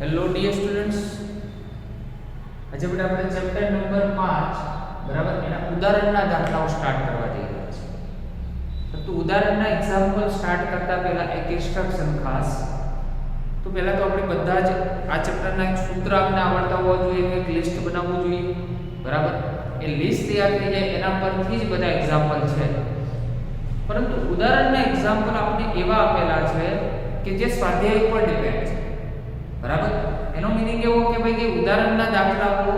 Hello dear students, આજે આપણે chapter number 5 બરાબર એના ઉદાહરણના દાખલાઓ સ્ટાર્ટ કરવા જઈ રહ્યા છીએ. તો ઉદાહરણના એક્ઝામ્પલ સ્ટાર્ટ કરતા પહેલા એક ઇન્સ્ટ્રક્શન ખાસ. તો પહેલા તો આપણે બધા જ આ ચેપ્ટરના એક સૂત્ર આપણે આવડતા હોવા જોઈએ, એક લિસ્ટ બનાવવું જોઈએ બરાબર. એ લિસ્ટ તૈયાર થઈ જાય એના પરથી જ બધા એક્ઝામ્પલ છે. પરંતુ ઉદાહરણના એક્ઝામ્પલ આપણે એવા આપેલા છે કે જે સ્વાધ્યાય પર ડિપેન્ડ છે બરાબર. એનો મીનિંગ એવો કે ભાઈ કે ઉદાહરણના દાખલાઓ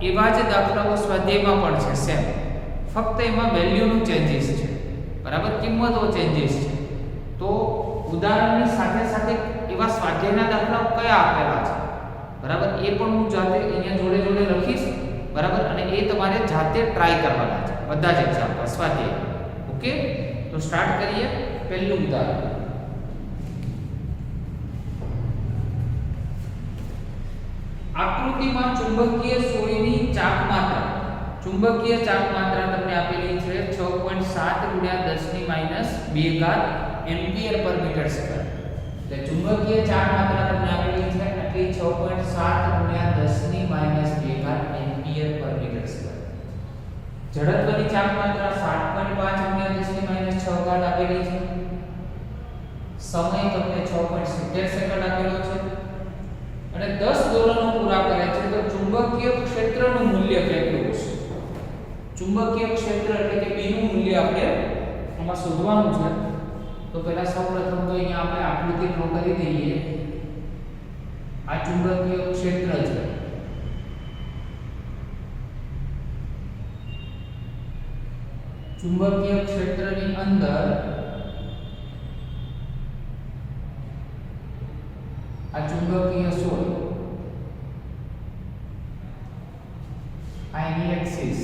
એવા જ દાખલાઓ સ્વાધ્યાયમાં પણ છે સેમ, ફક્ત એમાં વેલ્યુનું ચેન્જીસ છે બરાબર, કિંમતો ચેન્જીસ છે. તો ઉદાહરણની સાથે સાથે એવા સ્વાધ્યાયના દાખલાઓ કયા આપેલા છે બરાબર, એ પણ હું જાતે અહીંયા જોડે જોડે લખીશ બરાબર. અને એ તમારે જાતે ટ્રાય કરવાના છે બધા જ એક્ઝામ્પલ સ્વાધ્યાય. ઓકે, તો સ્ટાર્ટ કરીએ. પહેલું ઉદાહરણ, આકૃતિમાં ચુંબકીય સોયની ચાપ માત્રા, ચુંબકીય ચાપ માત્રા તમને આપેલી છે 6.7 × 10⁻² એમ્પિયર પર મીટર સ્ક્વેર. એટલે ચુંબકીય ચાપ માત્રા તમને આપેલી છે એટલી 6.7 × 10⁻² એમ્પિયર પર મીટર સ્ક્વેર. જડત્વની ચાપ માત્રા 7.5 × 10⁻6 આપેલી છે. સમય તમને 6.70 સેકન્ડ આપેલો છે અને 10 દોલનો પૂરા કરે છે. તો ચુંબકીય ક્ષેત્રનું મૂલ્ય કેટલું છે? ચુંબકીય ક્ષેત્ર એટલે કે B નું મૂલ્ય આપણે આમાં શોધવાનું છે. તો પહેલા સૌપ્રથમ તો અહીંયા આપણે આકૃતિ ડ્રો કરી દઈએ. આ ચુંબકીય ક્ષેત્ર છે. ચુંબકીય ક્ષેત્રની અંદર આ ચુંબકીય સોય, આ એની એક્સિસ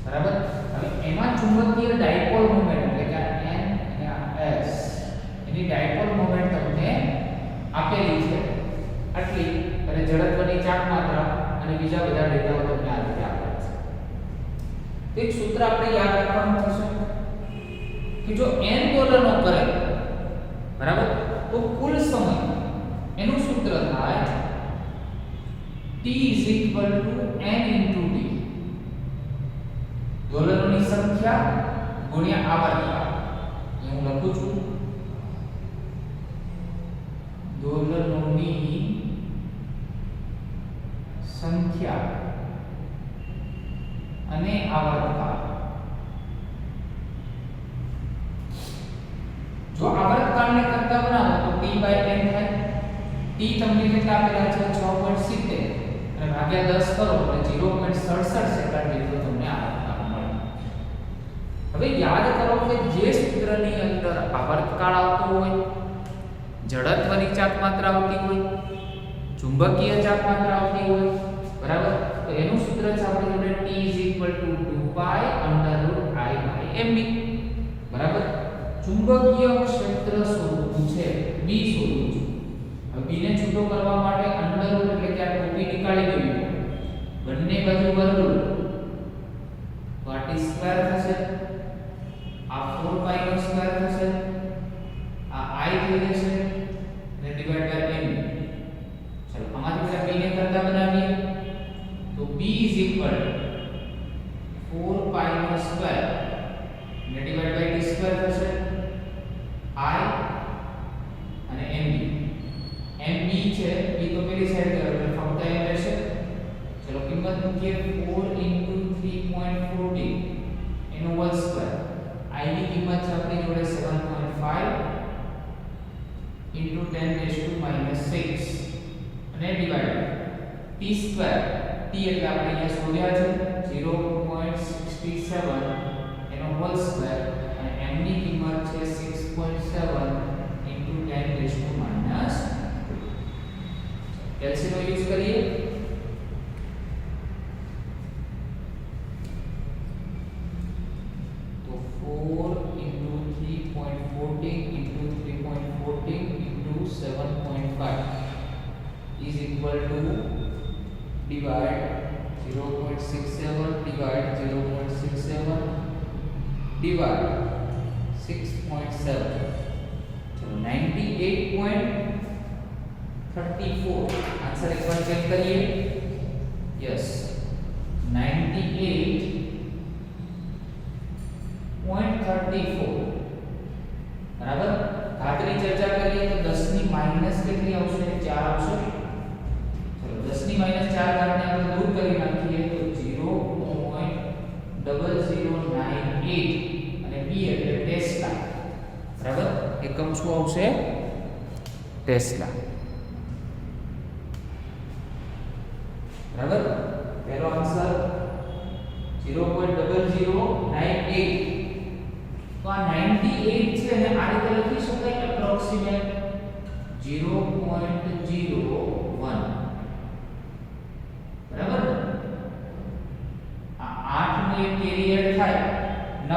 બરાબર. હવે એમાં ચુંબકીય ડાયપોલ મોમેન્ટ એટલે કે n અને આ s, એની ડાયપોલ મોમેન્ટ તમને આપેલી છે આટલી, અને જડત્વની ચાપ માત્રા અને બીજા બધા ડેટાઓ તમને આ રીતે આપેલા છે. તો એક સૂત્ર આપણે યાદ રાખવાનું થશે કે જો n દોલનો કરે બરાબર, તો કુલ સમય એનું સૂત્ર થાય t n × d, દોલનોની સંખ્યા ગુણ્યા આવર્તકાળ. હું લખું છું દોલનોની સંખ્યા અને આવર્તકાળ. જો આવર્તકાળને કરતા બનાવો તો t/n થાય. t તમને કેટલા આપેલા છે? 6.70 અને ભાગ્યા 10 કરો એટલે 0.67 સેકન્ડ જેટલો તમને આવર્તકાળ મળે. હવે યાદ કરો કે જે સૂત્રની અંદર આવર્તકાળ આવતો હોય, જડત્વની ચાપ માત્રા આવતી હોય, ચુંબકીય ચાપ માત્રા આવતી હોય બરાબર, તો એનું સૂત્ર છે આપણી જોડે t = 2π√I/mb બરાબર. ચુંબકીય ક્ષેત્ર શોધવું છે, B શોધવું છે. હવે B ને છૂટો કરવા માટે અંડરરૂટ એટલે કે આ ટોપી નીકાળી દેવી પડે. બંને બાજુ વર્ગમૂળ, તો આ t સ્ક્વેર થશે, આ 4π નો સ્ક્વેર થશે, આ I થઈ જશે અને ડિવાઇડ બાય m. ચલો આમાંથી પેલા B ને કરતા બનાવીએ તો B = 4π નો સ્ક્વેર અને ડિવાઇડ બાય t સ્ક્વેર થશે, I અને mb. mb છે b તો પેલી સાઈડ ગયો એટલે ફક્ત m રહેશે. ચલો કિંમત મૂકીએ 4 × 3.40 એનો હોલ સ્ક્વેર. I ની કિંમત છે આપણી જોડે 7.5 × 10⁻6 અને ડિવાઇડ t સ્ક્વેર. t એટલે આપણે અહીંયા શોધ્યા છે 0.67 એનો હોલ સ્ક્વેર અને m ની કિંમત છે 6.7 × 10⁻². LCM નો યુઝ કરીએ તો 4 × 3.40 × 7.5 is equal to divide 0.67 divide 0.67 divide 6.7. चलो 98. 34 आंसर एक बार चेक करिए यस 98.34 बराबर घातની ચર્ચા કરીએ તો 10 ની માઈનસ કેટલી આવશે 4 આવશે ચલો 10 ની માઈનસ 4 ઘાતને આપણે દૂર કરી નાખીએ તો 0.0098 અને b એટલે ટેસ્લા બરાબર એકમ શું આવશે ટેસ્લા બરાબર પહેલો આન્સર 0.0098 તો આ 98 છે અને આ રીતે લખી શકાય એપ્રોક્સિમેટ 0.01 બરાબર આ 8 ને કેરી એડ થાય 9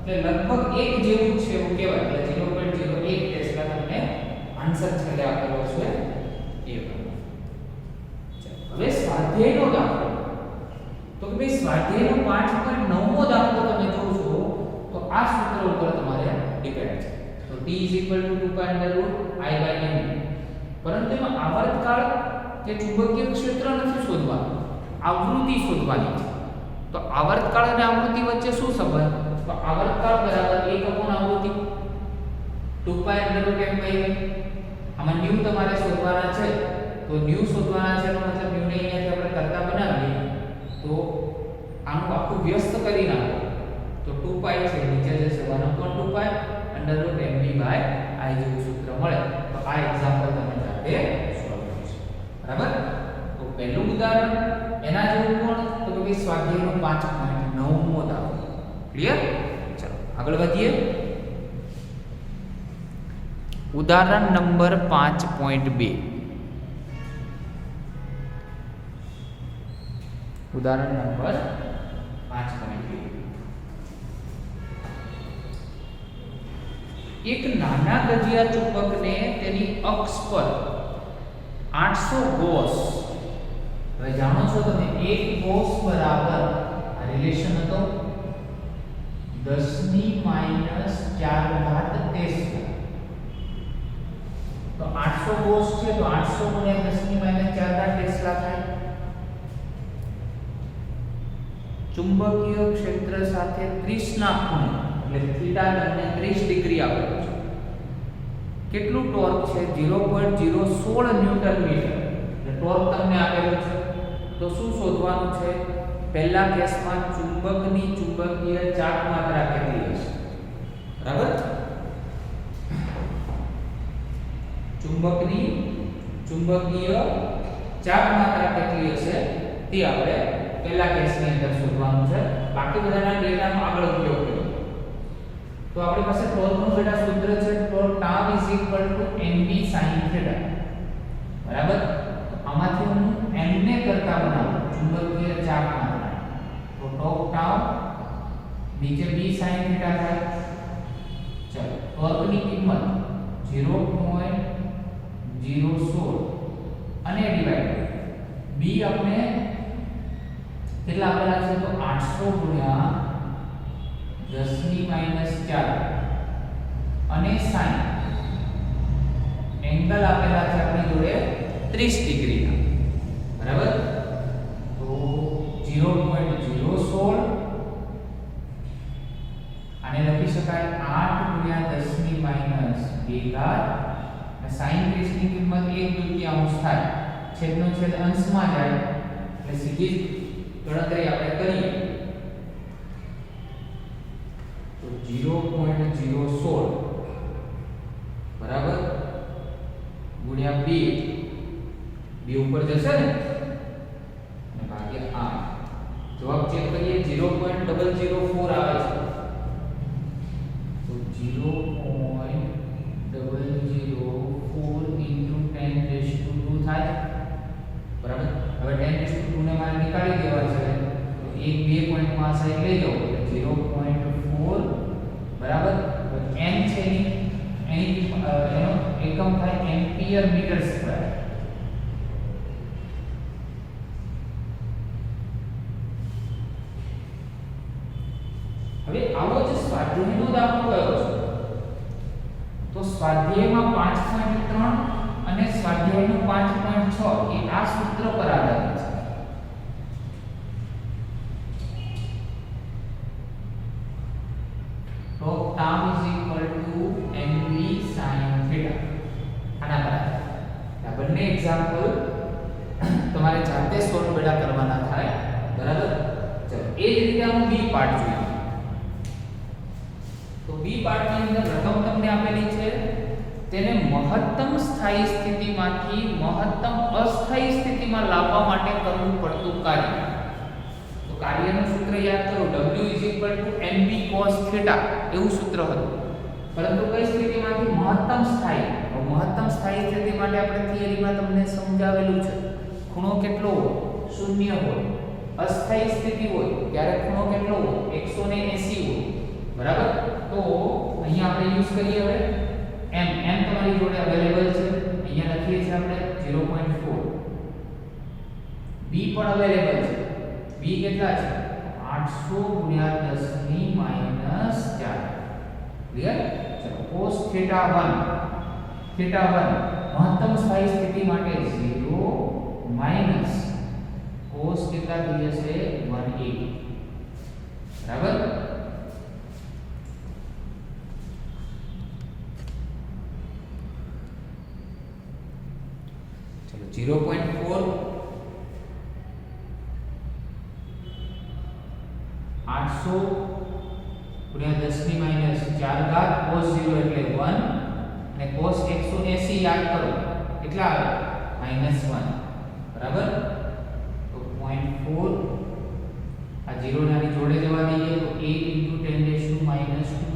એટલે લગભગ એક જેવું છે એવું કહેવાય એટલે 0.01 ટેસ્લા તમને આન્સર છેલ્લે આપેલો છે એ હવે સ્વાધ્યાયનો દાખલો તો કે ભાઈ સ્વાધ્યાયનો 5.9મો દાખલો તમે જોશો તો આ સૂત્ર ઉપર તમારે ડિપેન્ડ છે તો t = 2π√i/n પરંતુ એમાં આવર્તકાળ કે ચુંબકીય ક્ષેત્ર નથી શોધવાનું આવૃત્તિ શોધવાની છે તો આવર્તકાળ અને આવૃત્તિ વચ્ચે શું સંબંધ તો આવર્તકાળ બરાબર 1/આવૃત્તિ 2π√m/v આમાં ન્યુ તમારે શોધવાના છે તો ન્યુ શોધવાના છે એનો મતલબ ન્યુ ને અહીંયાથી આપણે કરતા બનાવીએ તો આનું આખું વ્યસ્ત કરી નાખો તો 2π છે નીચે જશે 1/2π √mv/i જેવું સૂત્ર મળે તો આ એક્ઝામ્પલ તમે જાતે સોલ્વ કરશો બરાબર તો પહેલું ઉદાહરણ એના જેવું કોણ તો કે ભાઈ સ્વાધ્યાયનો 5.9મો દાખલો ક્લિયર ચલો આગળ વધીએ ઉદાહરણ નંબર 5.2 ઉદાહરણ નંબર 5.2 એક નાના ગજિયા ચુંબકને તેની અક્ષ પર 800 ગોસ હવે જાણો છો તમે 1 ગોસ બરાબર આ રિલેશન હતો 10 ની માઈનસ 4 ઘાત ટેસ્લા તો 800 ગોસ છે તો 800 ગુણ્યા 10 ની માઈનસ 4 ઘાત ટેસ્લા થાય ચુંબકીય ક્ષેત્ર સાથે 30 ના ખૂણે એટલે થીટા તમને 30 ડિગ્રી આપેલો છે કેટલું ટોર્ક છે 0.016 ન્યૂટન મીટર એટલે ટોર્ક તમને આપેલો છે તો શું શોધવાનું છે પહેલા કેસમાં ચુંબકની ચુંબકીય ચાપ માત્રા કેટલી હશે બરાબર ચુંબકની ચુંબકીય ચાપ માત્રા કેટલી હશે તે આપણે પહેલા કેસની અંદર શોધવાનું છે બાકી બધાના ડેટાનો આગળ ઉપયોગ કર્યો તો આપણી પાસે ટોર્કનું બેટા સૂત્ર છે ટોર્ક τ mv sin θ બરાબર આમાંથી હું m ને કરતા બનાવું ચુંબકીય ચાપ માત્રા તો ટોર્ક τ નીચે b sin θ થાય ચલો ટોર્કની કિંમત 0.016 અને ડિવાઇડ b આપણે કેટલા આપેલા છે તો 800 ગુણ્યા 10 ની માઈનસ 4 અને sin એંગલ આપેલા છે આપણી જોડે 30 ડિગ્રીના બરાબર તો 0.016 આને લખી શકાય 8 ગુણ્યા 10 ની માઈનસ 2 ઘાત sin 30 ની કિંમત 1/2 થાય છેદનો છેદ અંશમાં જાય એટલે સીધી ગણતરી આપણે કરીએ તો 0.016 બરાબર ગુણ્યા 2 ઉપર જશે ને અને ભાગ્યા 8 જવાબ ચેક કરીએ 0.004 આવે છે તો 0.004 into 10⁻²² થાય બરાબર હવે 10⁻² ને મારે નીકાળી દેવા છે તો એક બે પોઈન્ટમાં આ સાઈડ લઈ જાઓ એટલે 0.4 બરાબર તો n છે એનો એકમ થાય એમ્પિયર મીટર સ્ક્વેર હવે આવો જ સ્વાધ્યાયનો દાખલો કયો છે તો સ્વાધ્યાયમાં 5.3 અને સ્વાધ્યાયનું 5.6 એ આ સૂત્ર પર આધારિત છે. log term is equal to mv sin theta. આના બરાબર આ બંને એક્ઝામ્પલ તમારે જાતે સોલ્વ બેડા કરવાના થાય. બરાબર. ચલો એ જ રીતે આનું બી પાર્ટ જોઈએ. તો બી પાર્ટ ની અંદર રકમ તમને આપેલી છે, તેને મહત્તમ સ્થાયી સ્થિતિમાંથી મહત્તમ અસ્થાયી સ્થિતિમાં લાવવા માટે કરવું પડતું કાર્ય. તો કાર્યનું સૂત્ર યાદ કરો, W mv cos θ એવું સૂત્ર હતું. પરંતુ કઈ સ્થિતિમાંથી? મહત્તમ સ્થાયી. મહત્તમ સ્થાયી સ્થિતિ માટે આપણે થિયરીમાં તમને સમજાવેલું છે, ખૂણો કેટલો હોય? 0 હોય. અસ્થાયી સ્થિતિ હોય ત્યારે ખૂણો કેટલો હોય? 180 હોય. બરાબર. તો અહીંયા આપણે યુઝ કરીએ હવે m તમારી જોડે અવેલેબલ છે, અહીંયા લખીએ છીએ આપણે 0.4. b પણ અવેલેબલ છે. b કેટલા છે? 800 ગુણ્યા 10 ની માઈનસ 4. ક્લિયર? ચલો cos θ1 મહત્તમ સ્થાયી સ્થિતિ માટે 0 માઈનસ cos કેટલા થઈ જશે? 180. બરાબર. ચલો 0.4 800 ગુણ્યા 10 ની માઈનસ 4 ઘાત cos 0 એટલે 1 અને cos 180 યાદ કરો કેટલા આવે? -1. બરાબર. તો 0.4 આ 0 ને આની જોડે જવા દઈએ તો 8 × 10 - 2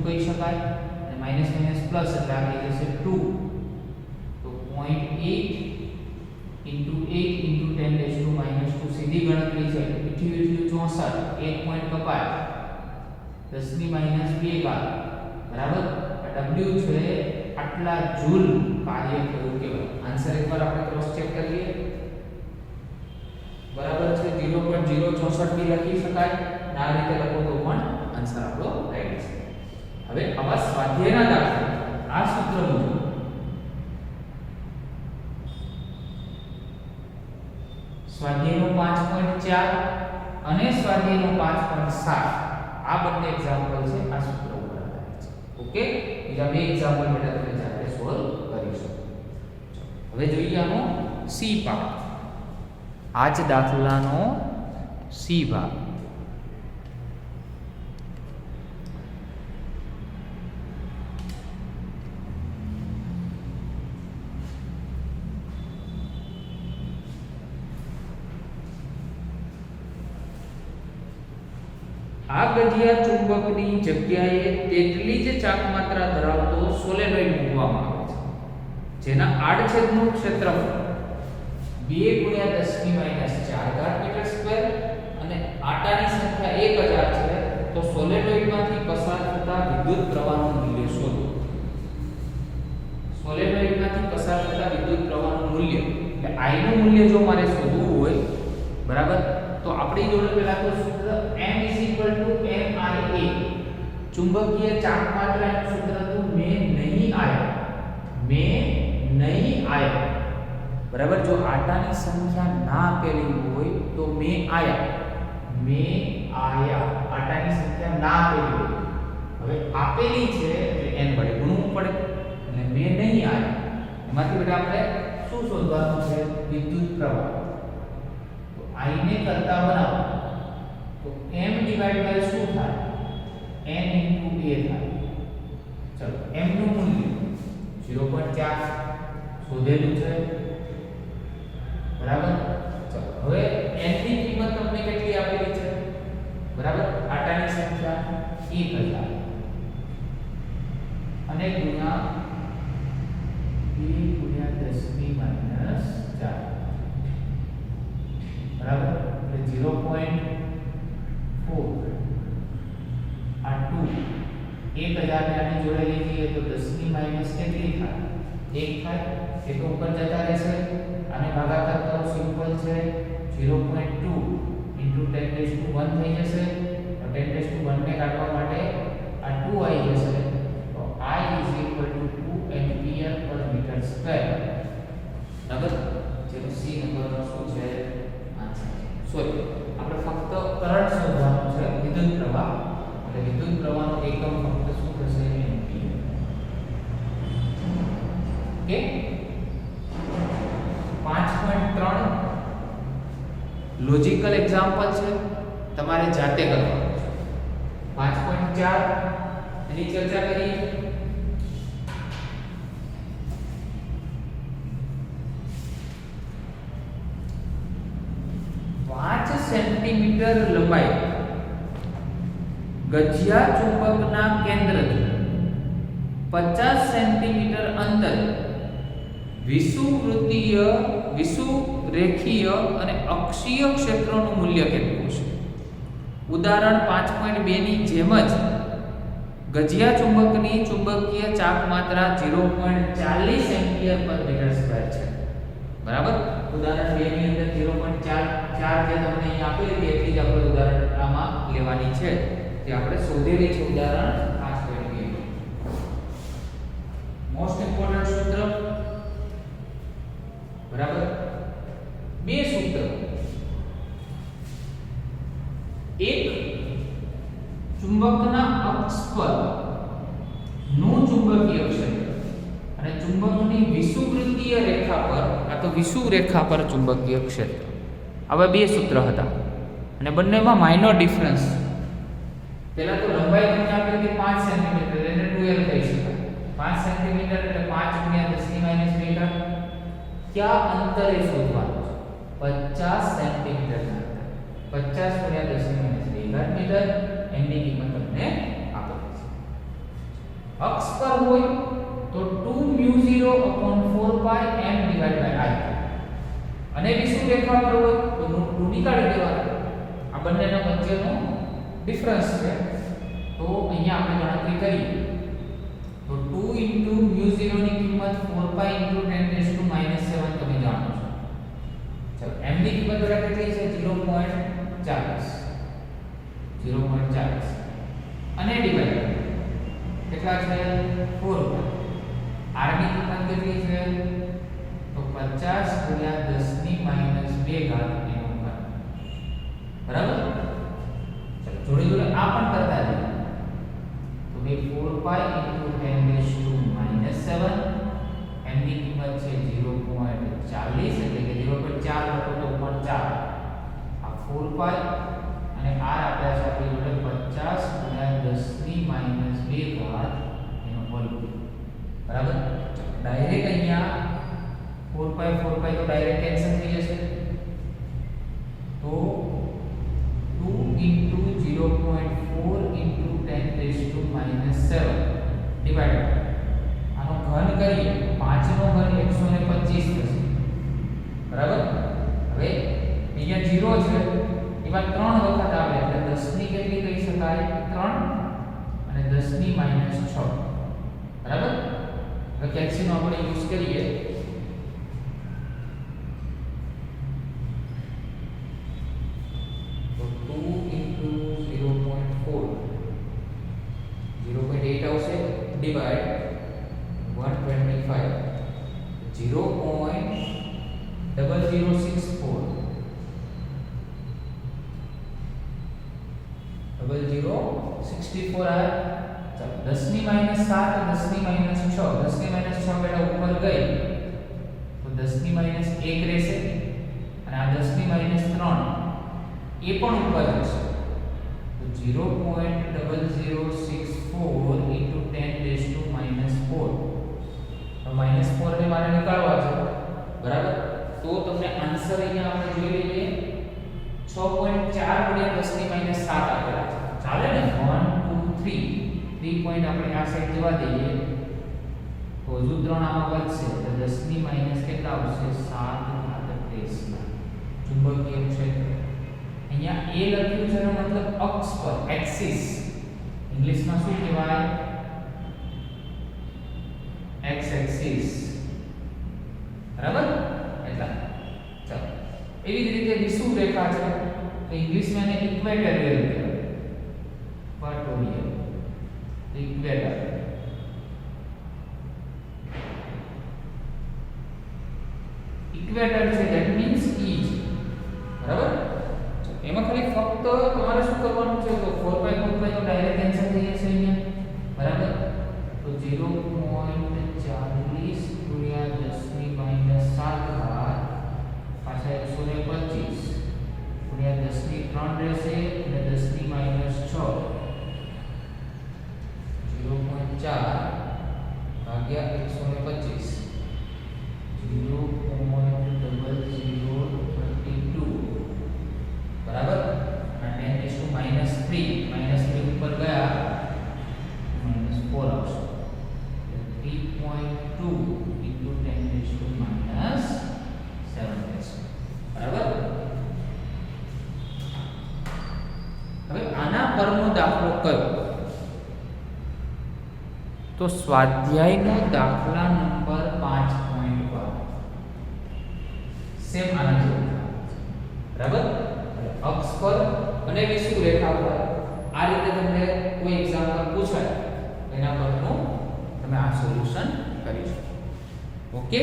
કહી શકાય, અને માઈનસ માઈનસ પ્લસ એટલે આ થઈ જશે 2. તો 0.8 × 8 × 10 - 2 સીધી ગણતરી છે. 64 1 પોઈન્ટ કપાય 10 ની માઈનસ 2 ઘાત. બરાબર. આ w છે આટલા જૂલ કાર્ય થયું કહેવાય. આન્સર એકવાર આપણે ક્રોસ ચેક કરીએ. બરાબર છે. 0.064 બી લખી શકાય, અને આ રીતે લખો તો પણ આન્સર આપણો રાઈટ છે. હવે આવા સ્વાધ્યાયના દાખલા આ સૂત્ર મુજબ સ્વાધ્યાયનો 5.4 અને સ્વાધ્યાયનો 5.7 આ બંને એક્ઝામ્પલ છે આ સૂત્ર ઉપર આધારિત છે. ઓકે. બીજા બે એક્ઝામ્પલ બેટા તમે જાતે સોલ્વ કરી શકો. હવે જોઈએ આનો સી પાર્ટ. આ જ દાખલાનો સી ભાગ. આ ગઢિયા ચુંબકની જગ્યાએ તેટલી જ ચાકમાત્રા ધરાવતો સોલેનોઇડ મૂકવામાં આવે છે, જેના આડછેદનું ક્ષેત્રફળ 2 × 10 ની -4 મીટર સ્ક્વેર અને આટાની સંખ્યા 1000 છે. તો સોલેનોઇડમાંથી પસાર થતા વિદ્યુત પ્રવાહનું મૂલ્ય શોધો. સોલેનોઇડમાંથી પસાર થતા વિદ્યુત પ્રવાહનું મૂલ્ય એટલે I નું મૂલ્ય જો મારે શોધવું હોય, બરાબર, તો આપણી જોડે પહેલા તો સૂત્ર m MIA. ચુંબકીય ચાકમાત્રાનું સૂત્ર હતું મેં નહીં આયા. બરાબર. જો આટાની સંખ્યા ના આપેલી હોય તો મેં આયા. આટાની સંખ્યા ના આપેલી હોય. હવે આપેલી છે એટલે n વડે ગુણવું પડે, એટલે મેં નહીં આયા. એમાંથી બેટા આપણે શું શોધવાનું છે? વિદ્યુત પ્રવાહ. તો I ને કરતા બનાવો તો m ડિવાઇડ બાય શું થાય? n * a થાય. ચલો m નું મૂલ્ય 0.4 શોધેલું છે. બરાબર. ચલો હવે n ની કિંમત તમને કેટલી આપેલી છે? બરાબર. આટાની સંખ્યા 1000 અને ગુણ્યા 2 × 10 ની -4. બરાબર. એટલે 0.4 આ 2 1000 ને આની જોડે લઈ જઈએ તો 10 ની માઈનસ કેટલી થાય? 1 થાય. એ તો ઉપર જતા રહેશે. આને ભાગાકાર કરો, સિમ્પલ છે. 0.2 × 10⁻1 થઈ જશે. તો 10⁻1 ને કાઢવા માટે આ 2 આવી જશે. તો I = 2 એમ્પિયર પર મીટર સ્ક્વેર. લોજિકલ એક્ઝામ્પલ છે, તમારે જાતે કરવાનું છે. 5.4 એની ચર્ચા કરીએ. સેન્ટીમીટર લંબાઈ ગજિયા ચુંબકના કેન્દ્રથી 50 સેન્ટીમીટર અંતરે વિષુવરેખીય અને અક્ષીય ક્ષેત્રોનું મૂલ્ય કેટલું છે? ઉદાહરણ 5.2 ની જેમ જ ગજિયા ચુંબકની ચુંબકીય ચાપમાત્રા 0.40 એમ્પિયર પર મીટર સ્ક્વેર છે. બરાબર. ઉદાહરણ 2 ની અંદર 0.4 જે તમને અહીં આપેલી હતી એટલી જ આપણે ઉદાહરણ આમાં લેવાની છે, જે આપણે શોધેલી છે ઉદાહરણ 5.2. મોસ્ટ ઇમ્પોર્ટન્ટ સૂત્ર. બરાબર. બે સૂત્ર. એક ચુંબકના અક્ષ પર નું ચુંબકીય ક્ષેત્ર અને ચુંબકની વિષુવવૃત્તીય રેખા પર તો વિષુવરેખા પર ચુંબકીય ક્ષેત્ર. આવા બે સૂત્ર હતા અને બંનેમાં માઇનોર ડિફરન્સ. પહેલા તો લંબાઈ તમને આપેલી હતી 5 સેન્ટીમીટર, એને 2l કહી શકાય. 5 સેન્ટીમીટર એટલે 5 × 10 - 2. ક્યાં અંતરે શોધવાનું છે? 50 સેન્ટીમીટર ના અંતરે. 50 × 10 - 2 મીટર એની કિંમત તમને આપેલી છે. અક્ષ પર હોય તો 2μ0/4πm/I. અને વિષુવરેખા પર હોય તો 2 નીકાળી દેવાના. આ બંનેના વચ્ચેનો ડિફરન્સ છે. તો અહીંયા આપણે ગણતરી કરીએ તો 2 × μ0 ની કિંમત 4π × 10⁻⁷ તમે જાણો છો. ચાલો m ની કિંમત બરાબર કેટલી છે? 0.40. અને ડિવાઇડ કેટલા છે? 4π. r ની કિંમત કેટલી છે? તો 50 × 10⁻². બરાબર. ચલો જોડે જોડે આ પણ કરતા જઈએ તો બે 4π × 10⁻⁷. m ની કિંમત છે 0.40 એટલે કે 0.4 લખો તો 4. આ 4π અને r આપ્યા છે આપણી જોડે 50 × 10⁻². એનો હોલ. બરાબર. ડાયરેક્ટ અહીંયા 4π તો ડાયરેક્ટ કેન્સલ થઈ જશે. તો 2 × 0.4 × 10⁻⁷ ડિવાઇડ. આનો ઘન કરીએ 5 નો ઘન 125 થશે. બરાબર. હવે અહીંયા 0 છે એમાં 3 વખત આવે એટલે 10 ની કેટલી કહી શકાય? 3 અને 10⁻⁶. બરાબર. હવે કેલ્સીનો આપણે યુઝ કરીએ તો 2 × 0.4 0.8 આવશે ડિવાઇડ 125 0.0064 0064 આ. ચાલો 10⁻⁷ 10⁻⁶. 10⁻⁶ બેટા ઉપર ગઈ તો 10⁻�1 રહેશે અને આ 10⁻3 એ પણ ઉપર જશે તો 0.0064 × 10⁻⁴. તો -4 ને મારે નીકાળવા છે. બરાબર. તો તમને આન્સર અહીંયા આપણે જોઈ લઈએ 6.4 × 10⁻⁷ આપેલા છે. ચાલે ને? 1 2 3 પોઈન્ટ આપણે આ સાઈડ જવા દઈએ તો હજુ 3 આમાં વધશે તો 10⁻⁻ કેટલા આવશે? 7 ચુંબકીય ક્ષેત્ર. અહીંયા a લખ્યું છે એનો મતલબ અક્ષ પર, એક્સિસ. ઇંગ્લિશમાં શું કહેવાય? x axis. બરાબર. એટલા. ચાલો એવી જ રીતે વિષુવરેખા છે તો ઇંગ્લિશમાં એને ઇક્વેટોરિયલ કહેવાય. ઇક્વેટોરિયલ. ઇક્વેટર. ઇક્વેટર છે ધેટ મીન્સ ઈ. બરાબર. એમાં ખાલી ફક્ત તમારે શું કરવાનું છે તો 4π તો ડાયરેક્ટ કેન્સલ થઈ જશે અહીંયા. બરાબર. તો 0.40 × 10⁻⁷ પાછા 125 3 રહેશે અને 10 ની -6 0.4 ભાગ્યા 125 0.0032 બરાબર અને 10 -3 ઉપર ગયા -4 આવશે 3.2 into 10 7 રહેશે બરાબર. હવે આના પરનો દાખલો કયો તો સ્વાધ્યાયનો દાખલા નંબર 5.12 સેમ આના જેવો બરાબર. અક્ષ પર અને વિષુવવૃત્ત રેખા પર આ રીતે તમને કોઈ એક્ઝામ્પલ પૂછાય એના પરનું તમે આ સોલ્યુશન કરી શકો. ઓકે.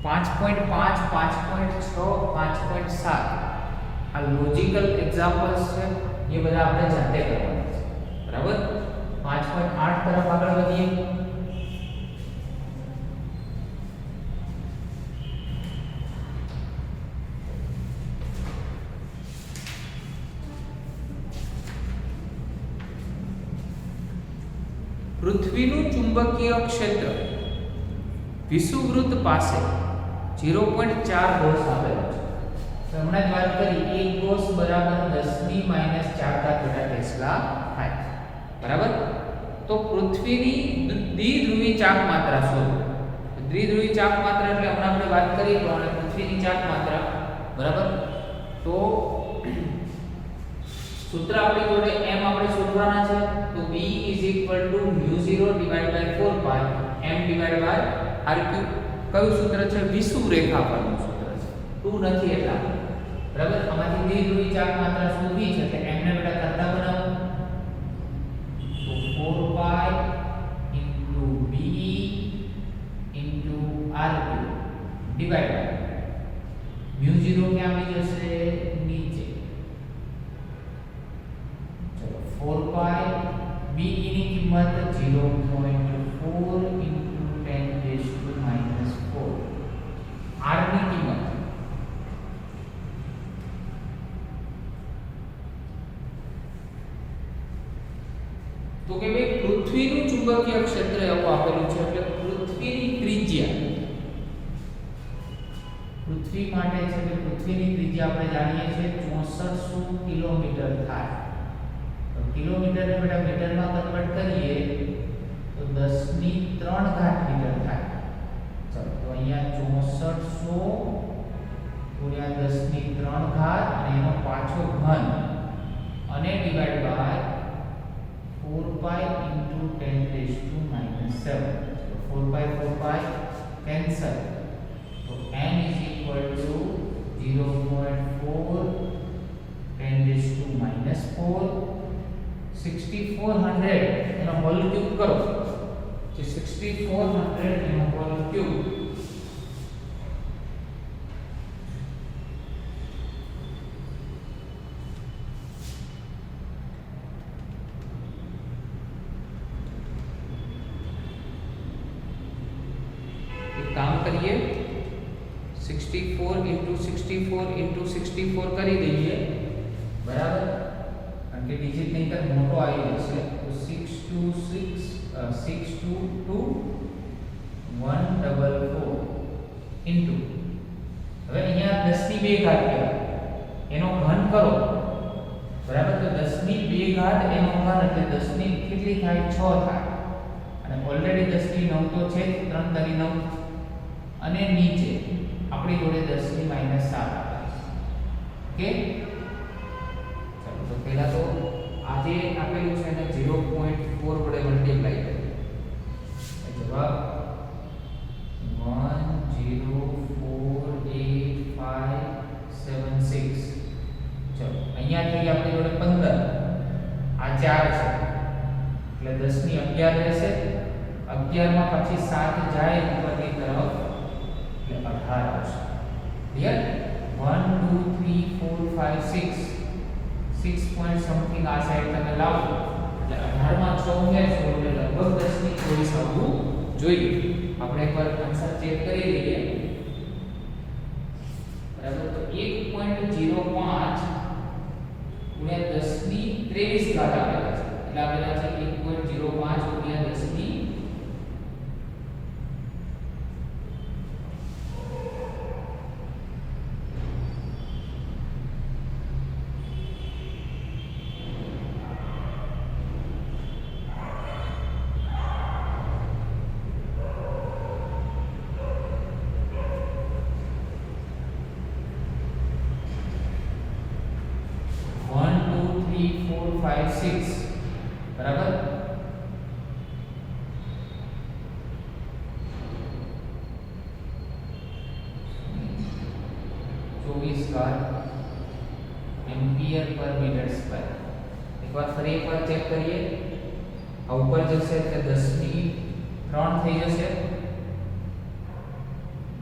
पाँच पॉइंट पाँच 5.6 5.7 आ लॉजिकल एग्जांपल्स है ये बड़ा आपने जाते करवाना है बराबर. 5.8 तरफ आगे बढ़िए. पृथ्वीનું ચુંબકીય ક્ષેત્ર વિષુવવૃત્ત પાસે 0.4 ગોસ આપેલો છે. તો હમણાં જ વાત કરી 1 ગોસ બરાબર 10 ની -4 ઘાત ટેસ્લા થાય બરાબર. તો પૃથ્વીની દ્વિધ્રુવી ચાક માત્રા શોધો. દ્વિધ્રુવી ચાક માત્રા એટલે હમણાં આપણે વાત કરી પ્રમાણે પૃથ્વીની ચાક માત્રા બરાબર. તો સૂત્ર આપણી જોડે m આપણે શોધવાના છે. તો b µ0 / 4 m / r ક્યુબ. કયું સૂત્ર છે? વિષુવવૃત્ત રેખા પરનું સૂત્ર છે. 2 નથી એટલા બરાબર. આમાંથી દ્વિધ્રુવી ચાક માત્રા શોધવી છે એટલે m ને બેટા કરતા બનાવો. તો 4 pi b r cube divide by µ0 ક્યાં આવી જશે? નીચે. ચલો 4 pi b ની કિંમત 0.4 into 10 4 r ની કિંમત તો કે ભાઈ પૃથ્વીનું ચુંબકીય ક્ષેત્ર એવું આપેલું છે એટલે પૃથ્વીની ત્રિજ્યા પૃથ્વી માટે છે કે પૃથ્વીની ત્રિજ્યા આપણે જાણીએ છીએ 6400 કિલોમીટર થાય. તો કિલોમીટર ને બેટા મીટરમાં કન્વર્ટ કરીએ તો 10 ની 3 ઘાત મીટર થાય. ચલો તો અહીંયા 6400 ગુણ્યા 10 ની 3 ઘાત અને એનો પાછો ઘન અને divide by 4 pi into 10 7. So 4 pi cancel. So n is equal to 0.4 10 4 6400 એનો હોલ ક્યુબ કરો. જે 6400 એનો હોલ ક્યુબ काम करिए 64 into 64 into 64 કરી દઈએ બરાબર. કારણ કે ડિજિટ નહીં કર મોટો આવી જશે તો 622 144 into હવે અહીંયા 10 ની 2 ઘાત કહેવાય એનો ઘન કરો બરાબર. તો 10 ની 2 ઘાત એનો ઘન એટલે 10 ની કેટલી થાય? 6 થાય. અને ઓલરેડી 10 ની 9 તો છે 3 તરી 9 અને નીચે આપણી જોડે 10 ની -7 આવે. ઓકે. ચાલો તો પહેલા તો આજે આપેલું છે એને 0.4 વડે મલ્ટીપ્લાય કરીએ. જવાબ 104856. ચલો અહીંયાથી આપણી જોડે 15 આ 11 રહેશે, 11 માં પછી 7 જાય ઉપરની તરફ એટલે 18 આવશે. ક્લિયર? 1 2 3 4 5 6 6 પોઈન્ટ સમથિંગ આ સાઈડ તમે લાવો એટલે 18 માં 6 ઉમેરશો એટલે લગભગ 10 ની 24 આવવું જોઈએ. આપણે એકવાર આન્સર ચેક કરી લઈએ. બરાબર, તો 1.05 ગુણ્યા 10 ની 23 ઘાત આપેલા છે. એટલે આપેલા છે 1.05 ગુણ્યા 10 ની 5 6 બરાબર. Ampere per metre square. एक बार ફરી એકવાર ચેક કરીએ. આ ઉપર જશે એટલે 10 ની 3 થઈ જશે,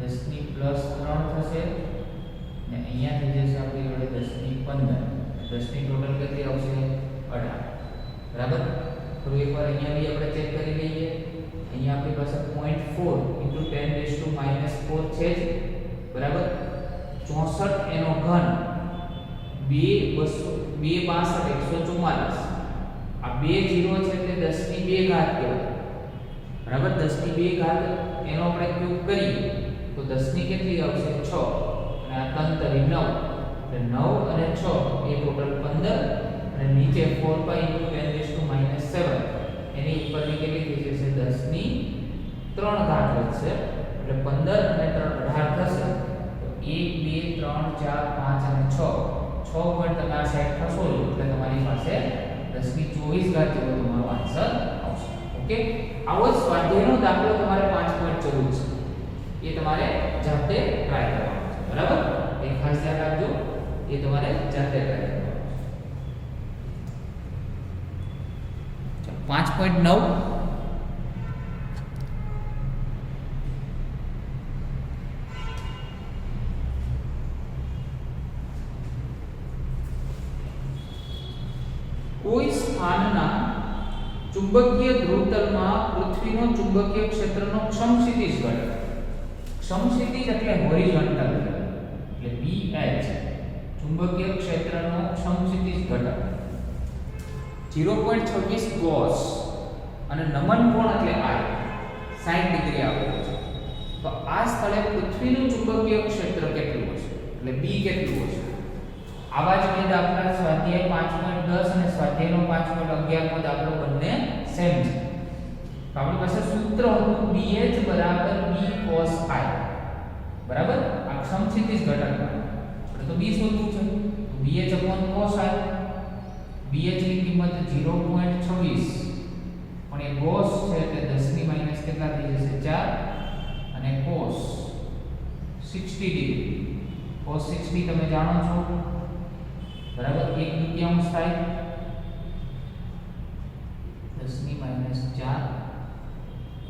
10 ની પ્લસ 3 થશે ને અહીંયા થઈ જશે આપણી જોડે 10 ની 15. 10 ની ટોટલ કેટલી આવશે? 18. બરાબર. તો એકવાર અહીંયા બી આપણે ચેક કરી લઈએ. અહીંયા આપણી પાસે 0.4 * 10⁻⁴ છે જ. બરાબર. 64 એનો ઘન 262 આ બે 0 છે એટલે 10 ની 2 ઘાત કહેવાય. બરાબર. 10 ની 2 ઘાત એનો આપણે ક્યુબ કરીએ તો 10 ની કેટલી આવશે? 6 અને આ 3 તરી 9 એટલે 9 અને 6 એ ટોટલ 15 અને નીચે 4π * 10⁻⁷ એની ઉપરની કેટલી થઈ જશે? 10 ની 3 ઘાત વધશે એટલે 15 અને 3 18 થશે. તો 1 2 3 4 5 અને 6 પોઈન્ટ તમે આ સાઈડ ખસો એટલે તમારી પાસે 10 ની 24 ઘાત જેવો તમારો આન્સર આવશે. ઓકે. આવો સ્વાધ્યાયનો દાખલો તમારે 5.14 છે. એ તમારે જાતે ટ્રાય કરવાનો છે. બરાબર. એ ખાસ ધ્યાન રાખજો. એ તમારે જાતે ટ્રાય કરવાનો છે. 5.9 કોઈ સ્થાનના ચુંબકીય ધ્રુવતલમાં પૃથ્વીનો ચુંબકીય ક્ષેત્રનો સમક્ષિતિજ ઘટક. સમક્ષિતિજ એટલે હોરિઝોન્ટલ એટલે BH ચુંબકીય ક્ષેત્રનો સમક્ષિતિજ ઘટક 0.26 ગોસ અને નમન કોણ એટલે I 60 ડિગ્રી આપેલું છે. તો આ સ્થળે પૃથ્વીનું ચુંબકીય ક્ષેત્ર કેટલું હશે એટલે B કેટલું હશે? આવા જ બે દાખલા સ્વાધ્યાય 5.10 અને સ્વાધ્યાયનો 5.11 નો દાખલો બંને સેમ છે. તો આપણી પાસે સૂત્ર હતું BH બરાબર B cos I. બરાબર. આ સમક્ષિતિજ ઘટક આપણે તો B શોધવું છે. તો BH cos I. BH ની કિંમત 0.26 પણ એ cos છે એટલે 10 ની માઈનસ કેટલા થઈ જશે? 4 અને cos 60 ડિગ્રી. cos 60 તમે જાણો છો. બરાબર. 1/2 થાય 10 ની માઈનસ 4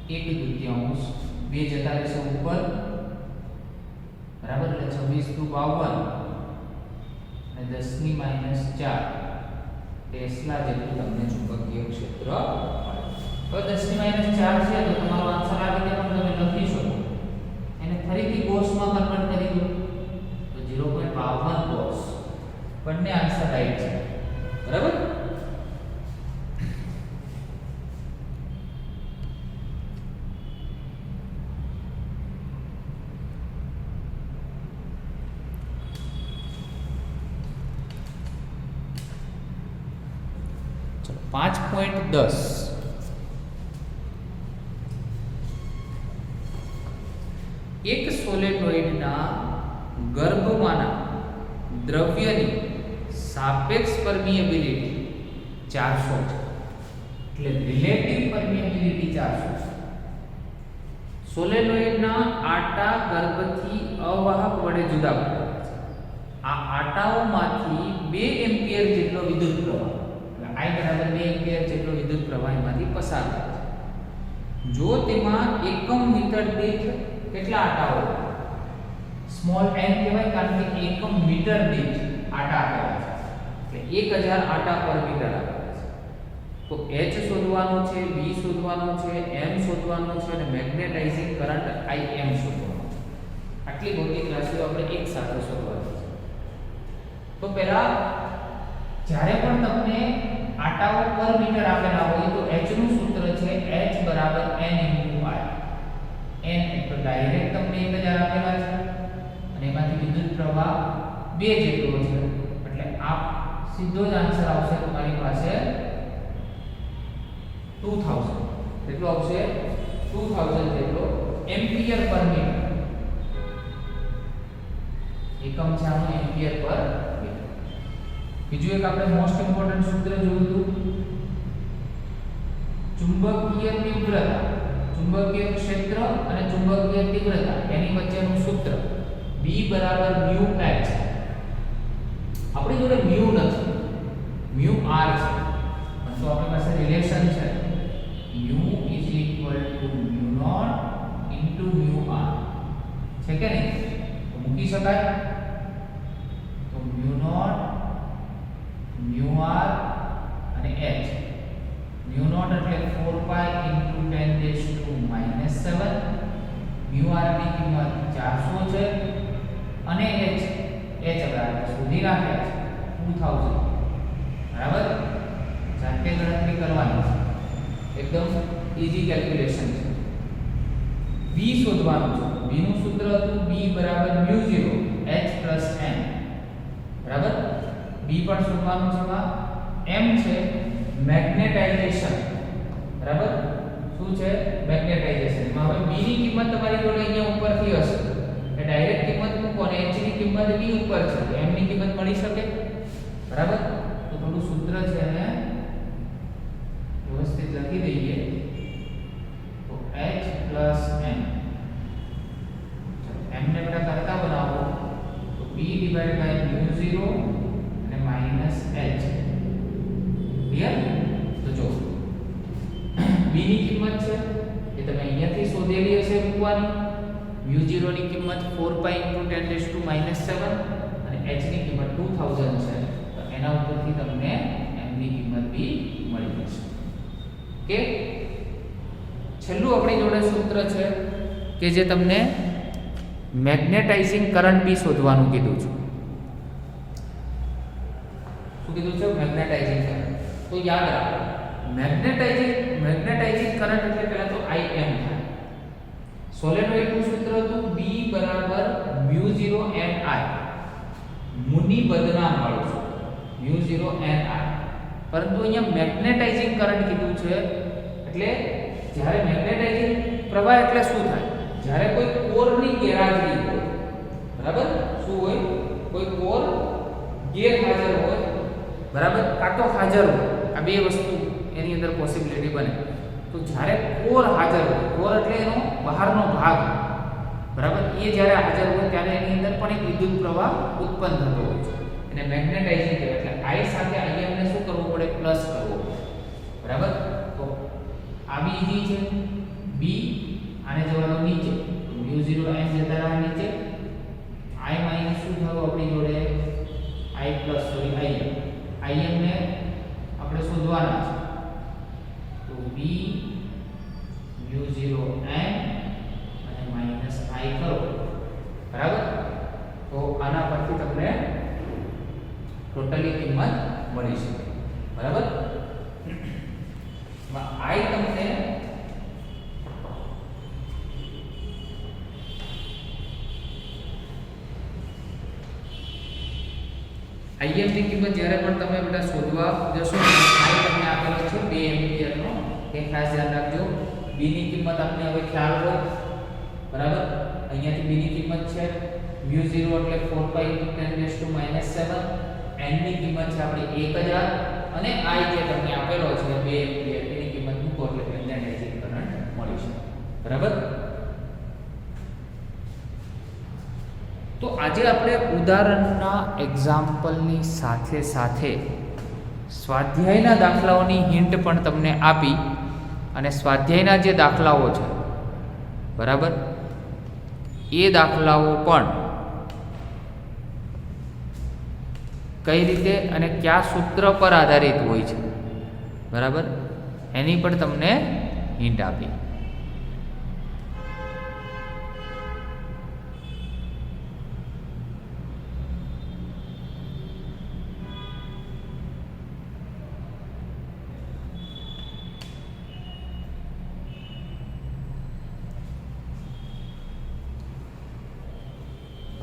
1/2 બે જતા રહેશે ઉપર. બરાબર. એટલે 26 × 52 અને 10 ની માઈનસ 4 ટેસ્લા જેટલું તમને ચુંબકીય ક્ષેત્ર મળે. તો 10 ની માઈનસ 4 છે તો તમારો આન્સર આ રીતે પણ તમે લખી શકો. એને ફરીથી કોસમાં કન્વર્ટ કરી દો તો 0.52 કોસ. બંને આન્સર રાઈટ છે. બરાબર. ચલો 5.10 એક સોલેનોઇડના ગર્ભમાંના દ્રવ્યની સાપેક્ષ પરમિએબિલિટી 400 છે એટલે રિલેટિવ પરમિએબિલિટી 400 છે. સોલેનોઇડના આટા ગર્ભથી અવાહક વડે જુદા પડેલા છે. આ આટાઓમાંથી 2 એમ્પિયર જેટલો વિદ્યુત પ્રવાહ એટલે I બરાબર 2 એમ્પિયર જેટલો વિદ્યુત પ્રવાહ એમાંથી પસાર થાય છે. જો તેમાં એકમ મીટર દીઠ કેટલા આટાઓ સ્મોલ n કહેવાય કારણ કે એકમ મીટર દીઠ આટા આપેલા છે એટલે 1000 આટા પર મીટર આપેલા છે તો h શોધવાનો છે v શોધવાનો છે m શોધવાનો છે અને મેગ્નેટાઇઝિંગ કરંટ im શોધવાનો છે આટલી ભૌતિક રાશિઓ આપણે એક સાથે શોધવાની છે તો પહેલા જ્યારે પણ તમને આટાઓ પર મીટર આપેલા હોય તો h નું સૂત્ર છે h બરાબર n * i n એટલે ડાયરેક્ટ તમને 1000 આપેલા છે અને એમાંથી વિદ્યુત પ્રવાહ 2 જેટલો છે એટલે આ સીધો જ આન્સર આવશે તમારી પાસે 2000 કેટલો આવશે 2000 જેટલો એમ્પિયર પર મીટર એકમ છે આનો એમ્પિયર પર મીટર બીજું એક આપણે મોસ્ટ ઇમ્પોર્ટન્ટ સૂત્ર જોયું હતું ચુંબકીય તીવ્રતા ચુંબકીય ક્ષેત્ર અને ચુંબકીય તીવ્રતા એની વચ્ચેનું સૂત્ર B બરાબર μ H આપણી જોડે μ નથી μ R છે પણ તો આપણી પાસે રિલેશન છે μ = μ0 * μr છે કે નહીં તો મૂકી શકાય તો μ0 μr અને h μ0 એટલે 4 pi * 10⁻⁷ μr ની કિંમત 400 છે અને h હવે આપણે શોધી રાખ્યા છે 2000 બરાબર જાતે ગણતરી કરવાની છે એકદમ ઈઝી કેલ્ક્યુલેશન છે v શોધવાનું છે v નું સૂત્ર હતું b બરાબર μ0 h m બરાબર b પણ શોધવાનું છે m છે મેગ્નેટાઇઝેશન બરાબર શું છે મેગ્નેટાઇઝેશન માં હવે b ની કિંમત તમારી જોડે અહીંયા ઉપરથી હશે એટલે ડાયરેક્ટ કિંમત મૂકો અને h ની કિંમત b ઉપર છે તો m ની કિંમત મળી શકે બરાબર તો થોડું સૂત્ર છે એને વ્યવસ્થિત લખી દઈએ તો h m m ને આપણે કરતા બનાવો તો b / μ0 અને -h ક્લિયર તો જો b ની કિંમત છે એ તમે અહીંયાથી શોધેલી હશે મૂકવાની μ0 ની કિંમત 4 pi * 10⁻⁷ અને h ની કિંમત 2000 છે તો એના ઉપરથી તમને m ની કિંમત બી મળી જશે ઓકે છેલ્લું આપણી જોડે સૂત્ર છે કે જે તમને મેગ્નેટાઇઝિંગ કરંટ બી શોધવાનું કીધું છે શું કીધું છે મેગ્નેટાઇઝિંગ કરંટ તો યાદ રાખો મેગ્નેટાઇઝિંગ કરંટ એટલે પહેલા તો im થાય સોલેનોઇડ નું સૂત્ર હતું b બરાબર μ0 n I મુનિ બદનામ વાળું સૂત્ર μ0 n I પરંતુ અહીંયા મેગ્નેટાઇઝિંગ કરંટ કીધું છે એટલે જ્યારે મેગ્નેટાઇઝિંગ પ્રવાહ એટલે શું થાય જ્યારે કોઈ કોરની ગેરહાજરી હોય બરાબર શું હોય કોઈ કોર ગેરહાજર હોય બરાબર કાં તો હાજર હોય આ બે વસ્તુ એની અંદર પોસિબિલિટી બને તો જ્યારે કોર હાજર હોય કોર એટલે એનો બહારનો ભાગ બરાબર એ જ્યારે હાજર હોય ત્યારે એની અંદર પણ એક વિદ્યુત પ્રવાહ ઉત્પન્ન થતો હોય છે એને મેગ્નેટાઇઝિંગ કહેવાય એટલે I સાથે im ને શું કરવું પડે પ્લસ કરવો બરાબર તો આ બી ઈઝી છે b આને જવાનો નીચે તો μ0 n જતા રહ્યા નીચે I માઈનસ શું થયું આપણી જોડે im ને આપણે શોધવાના છે તો b μ0 n અને માઈનસ I કરો બરાબર તો આના પરથી તમને ટોટલી કિંમત મળી શકે બરાબર I તમને im ની કિંમત જ્યારે પણ તમે બેટા શોધવા જશો I તમને આપેલો છે 2 એમ્પિયર નો એ ખાસ ધ્યાન રાખજો b ની કિંમત આપને હવે ખ્યાલ હોય બરાબર અહીંયાથી b ની કિંમત છે μ0 એટલે 4 pi * 10⁻⁷ n ની કિંમત છે આપણી 1000 અને I જે તમને આપેલો છે 2 એમ્પિયર એની કિંમત મૂકો એટલે મેગ્નેટાઇઝિંગ કરંટ મળી શકે બરાબર તો આજે આપણે ઉદાહરણના એક્ઝામ્પલની સાથે સાથે સ્વાધ્યાયના દાખલાઓની હિન્ટ પણ તમને આપી અને સ્વાધ્યાયના જે દાખલાઓ છે, બરાબર, એ દાખલાઓ પણ કઈ રીતે અને કયા સૂત્ર પર આધારિત હોય છે, બરાબર, એની પણ તમને હિન્ટ આપી.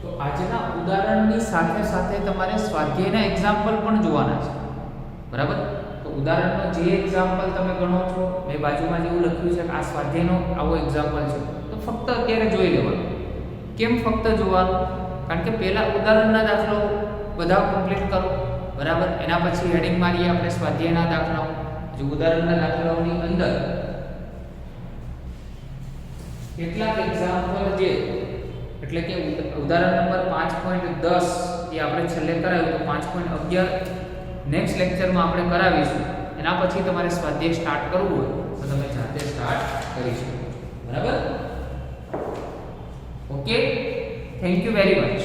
તો આજના ઉદાહરણની સાથે સાથે તમારે સ્વાધ્યાયના એક્ઝામ્પલ પણ જોવાના છે, બરાબર. તો ઉદાહરણનો જે એક્ઝામ્પલ તમે ગણો છો, મેં બાજુમાં જેવું લખ્યું છે કે આ સ્વાધ્યાયનો આવો એક્ઝામ્પલ છે, તો ફક્ત અત્યારે જોઈ લેવાનું. કેમ ફક્ત જોવાનું? કારણ કે પહેલા ઉદાહરણના દાખલાઓ બધા કમ્પ્લીટ કરો, બરાબર. એના પછી હેડિંગ મારીએ આપણે સ્વાધ્યાયના દાખલાઓ. જે ઉદાહરણના દાખલાઓની અંદર કેટલાક એક્ઝામ્પલ જે એટલે કે ઉદાહરણ નંબર 5.10 એ આપણે છેલ્લે કરાવ્યું, તો 5.11 નેક્સ્ટ લેક્ચરમાં આપણે કરાવીશું. એના પછી તમારે સ્વાધ્યાય સ્ટાર્ટ કરવું હોય તો તમે જાતે સ્ટાર્ટ કરી શકો, બરાબર. Okay, thank you very much.